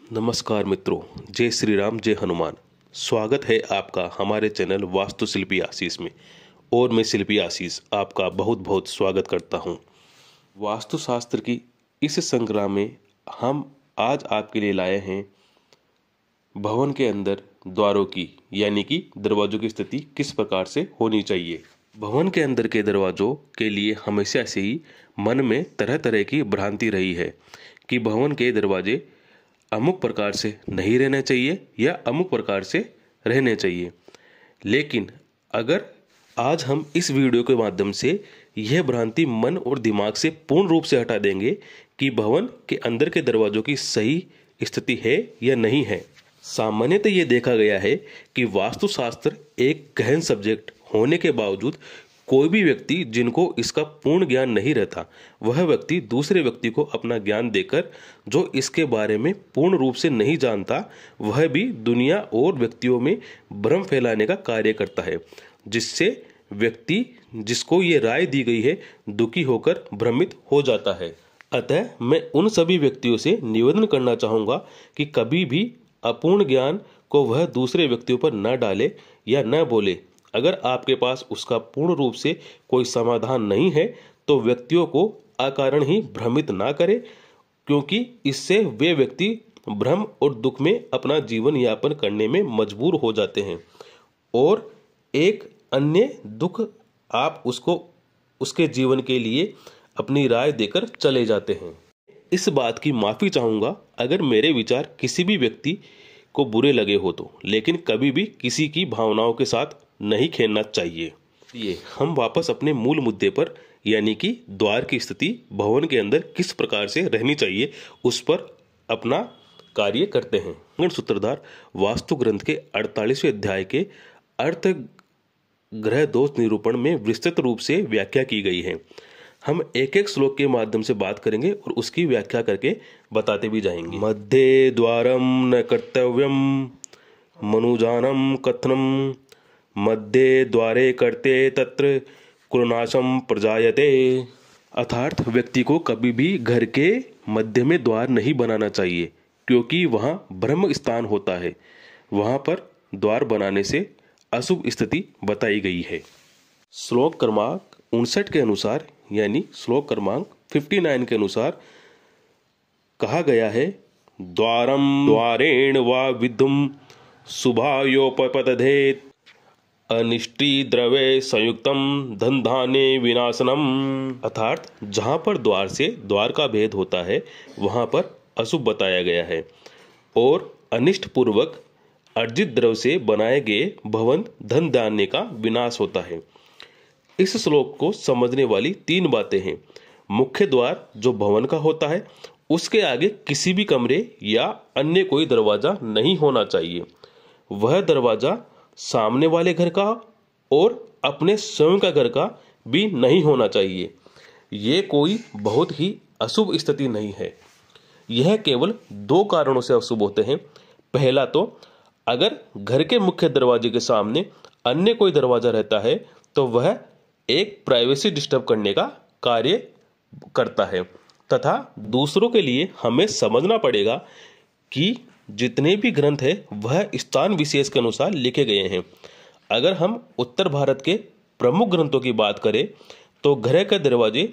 नमस्कार मित्रों, जय श्री राम, जय हनुमान। स्वागत है आपका हमारे चैनल वास्तुशिल्पी आशीष में। और मैं शिल्पी आशीष आपका बहुत बहुत स्वागत करता हूं। वास्तुशास्त्र की इस श्रृंखला में हम आज आपके लिए लाए हैं भवन के अंदर द्वारों की यानी कि दरवाजों की स्थिति किस प्रकार से होनी चाहिए। भवन के अंदर के दरवाजों के लिए हमेशा से ही मन में तरह तरह की भ्रांति रही है कि भवन के दरवाजे अमुक प्रकार से नहीं रहना चाहिए या अमुक प्रकार से रहने चाहिए। लेकिन अगर आज हम इस वीडियो के माध्यम से यह भ्रांति मन और दिमाग से पूर्ण रूप से हटा देंगे कि भवन के अंदर के दरवाजों की सही स्थिति है या नहीं है। सामान्यतः ये देखा गया है कि वास्तुशास्त्र एक गहन सब्जेक्ट होने के बावजूद कोई भी व्यक्ति जिनको इसका पूर्ण ज्ञान नहीं रहता, वह व्यक्ति दूसरे व्यक्ति को अपना ज्ञान देकर जो इसके बारे में पूर्ण रूप से नहीं जानता, वह भी दुनिया और व्यक्तियों में भ्रम फैलाने का कार्य करता है, जिससे व्यक्ति जिसको ये राय दी गई है दुखी होकर भ्रमित हो जाता है। अतः मैं उन सभी व्यक्तियों से निवेदन करना चाहूँगा कि कभी भी अपूर्ण ज्ञान को वह दूसरे व्यक्तियों पर न डाले या न बोले। अगर आपके पास उसका पूर्ण रूप से कोई समाधान नहीं है तो व्यक्तियों को अकारण ही भ्रमित ना करें, क्योंकि इससे वे व्यक्ति भ्रम और दुख में अपना जीवन यापन करने में मजबूर हो जाते हैं और एक अन्य दुख आप उसको उसके जीवन के लिए अपनी राय देकर चले जाते हैं। इस बात की माफ़ी चाहूँगा अगर मेरे विचार किसी भी व्यक्ति को बुरे लगे हो तो, लेकिन कभी भी किसी की भावनाओं के साथ नहीं खेलना चाहिए। ये हम वापस अपने मूल मुद्दे पर यानी कि द्वार की स्थिति भवन के अंदर किस प्रकार से रहनी चाहिए उस पर अपना कार्य करते हैं। आंगन सूत्रधार वास्तु ग्रंथ के 48वें अध्याय के अर्थ ग्रह दोष निरूपण में विस्तृत रूप से व्याख्या की गई है। हम एक एक श्लोक के माध्यम से बात करेंगे और उसकी व्याख्या करके बताते भी जाएंगे। मध्ये द्वारम न कर्तव्यम मनुजानम कथनम मध्ये द्वारे करते तत्र कुलनाशम प्रजायते। अर्थात व्यक्ति को कभी भी घर के मध्य में द्वार नहीं बनाना चाहिए, क्योंकि वहाँ ब्रह्म स्थान होता है। वहाँ पर द्वार बनाने से अशुभ स्थिति बताई गई है। श्लोक क्रमांक 59 के अनुसार यानी श्लोक क्रमांक 59 के अनुसार कहा गया है, द्वारम द्वारेण वा विद्धुम शुभायोपपदधेत अनिष्टि द्रव्य संयुक्तम धन धाने विनाशनम। अर्थात जहाँ पर द्वार से द्वार का भेद होता है वहाँ पर अशुभ बताया गया है और अनिष्ट पूर्वक अर्जित द्रव्य से बनाए गए भवन धन धान्य का विनाश होता है। इस श्लोक को समझने वाली 3 बातें हैं। मुख्य द्वार जो भवन का होता है उसके आगे किसी भी कमरे या अन्य कोई दरवाजा नहीं होना चाहिए। वह दरवाजा सामने वाले घर का और अपने स्वयं का घर का भी नहीं होना चाहिए। ये कोई बहुत ही अशुभ स्थिति नहीं है। यह केवल 2 कारणों से अशुभ होते हैं। पहला तो अगर घर के मुख्य दरवाजे के सामने अन्य कोई दरवाजा रहता है तो वह एक प्राइवेसी डिस्टर्ब करने का कार्य करता है, तथा दूसरों के लिए हमें समझना पड़ेगा कि जितने भी ग्रंथ है वह स्थान विशेष के अनुसार लिखे गए हैं। अगर हम उत्तर भारत के प्रमुख ग्रंथों की बात करें तो घर के दरवाजे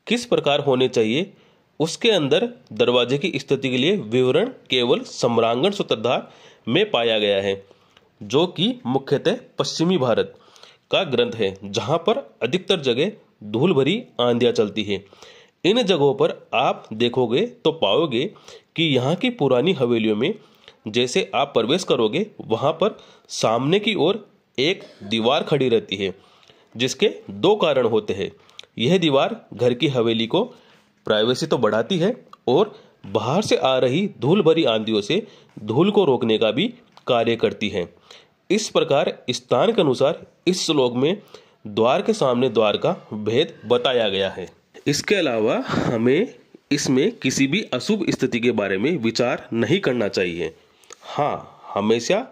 किस प्रकार होने चाहिए उसके अंदर दरवाजे की स्थिति के लिए विवरण केवल सम्रांगण सूत्रधार में पाया गया है, जो कि मुख्यतः पश्चिमी भारत का ग्रंथ है, जहां पर अधिकतर जगह धूल भरी आंधियां चलती है। इन जगहों पर आप देखोगे तो पाओगे कि यहाँ की पुरानी हवेलियों में जैसे आप प्रवेश करोगे वहाँ पर सामने की ओर एक दीवार खड़ी रहती है, जिसके 2 कारण होते हैं। यह दीवार घर की हवेली को प्राइवेसी तो बढ़ाती है और बाहर से आ रही धूल भरी आंधियों से धूल को रोकने का भी कार्य करती है। इस प्रकार स्थान के अनुसार इस श्लोक में द्वार के सामने द्वार का भेद बताया गया है। इसके अलावा हमें इसमें किसी भी अशुभ स्थिति के बारे में विचार नहीं करना चाहिए। हाँ, हमेशा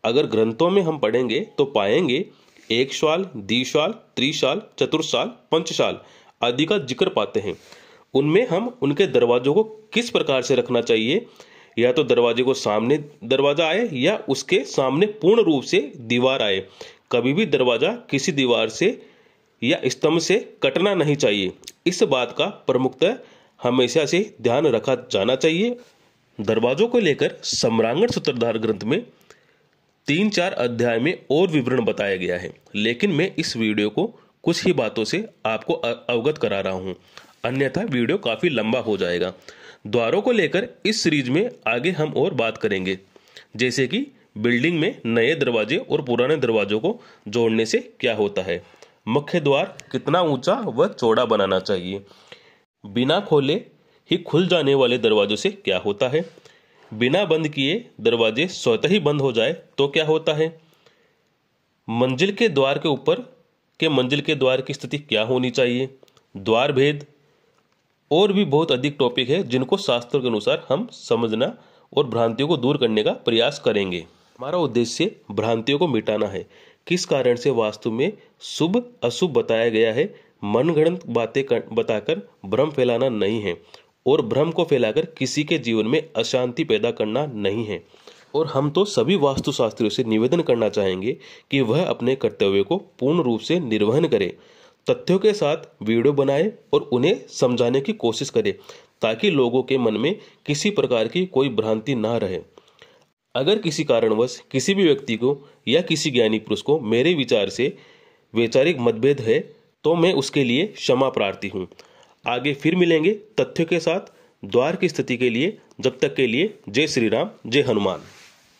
अगर ग्रंथों में हम पढ़ेंगे तो पाएंगे एकशाल, द्विशाल, त्रिशाल, चतुर्शाल, पंचशाल आदि का जिक्र पाते हैं। उनमें हम उनके दरवाजों को किस प्रकार से रखना चाहिए या तो दरवाजे को सामने दरवाजा आए या उसके सामने पूर्ण रूप से दीवार आए। कभी भी दरवाजा किसी दीवार से या स्तंभ से कटना नहीं चाहिए। इस बात का प्रमुखतः हमेशा से ध्यान रखा जाना चाहिए। दरवाजों को लेकर सम्रांगण सूत्रधार ग्रंथ में 3-4 अध्याय में और विवरण बताया गया है, लेकिन मैं इस वीडियो को कुछ ही बातों से आपको अवगत करा रहा हूं, अन्यथा वीडियो काफी लंबा हो जाएगा। द्वारों को लेकर इस सीरीज में आगे हम और बात करेंगे, जैसे कि बिल्डिंग में नए दरवाजे और पुराने दरवाजों को जोड़ने से क्या होता है, मुख्य द्वार कितना ऊंचा व चौड़ा बनाना चाहिए, बिना खोले ही खुल जाने वाले दरवाजों से क्या होता है, बिना बंद किए दरवाजे स्वतः ही बंद हो जाए तो क्या होता है, मंजिल के द्वार के ऊपर के मंजिल के द्वार की स्थिति क्या होनी चाहिए, द्वार भेद और भी बहुत अधिक टॉपिक है जिनको शास्त्रों के अनुसार हम समझना और भ्रांतियों को दूर करने का प्रयास करेंगे। हमारा उद्देश्य भ्रांतियों को मिटाना है। किस कारण से वास्तु में शुभ अशुभ बताया गया है, मनगढ़ंत बातें बताकर भ्रम फैलाना नहीं है और भ्रम को फैलाकर किसी के जीवन में अशांति पैदा करना नहीं है। और हम तो सभी वास्तुशास्त्रियों से निवेदन करना चाहेंगे कि वह अपने कर्तव्य को पूर्ण रूप से निर्वहन करे, तथ्यों के साथ वीडियो बनाए और उन्हें समझाने की कोशिश करे, ताकि लोगों के मन में किसी प्रकार की कोई भ्रांति ना रहे। अगर किसी कारणवश किसी भी व्यक्ति को या किसी ज्ञानी पुरुष को मेरे विचार से वैचारिक मतभेद है तो मैं उसके लिए क्षमा प्रार्थी हूँ। आगे फिर मिलेंगे तथ्यों के साथ द्वार की स्थिति के लिए। जब तक के लिए जय श्री राम, जय हनुमान।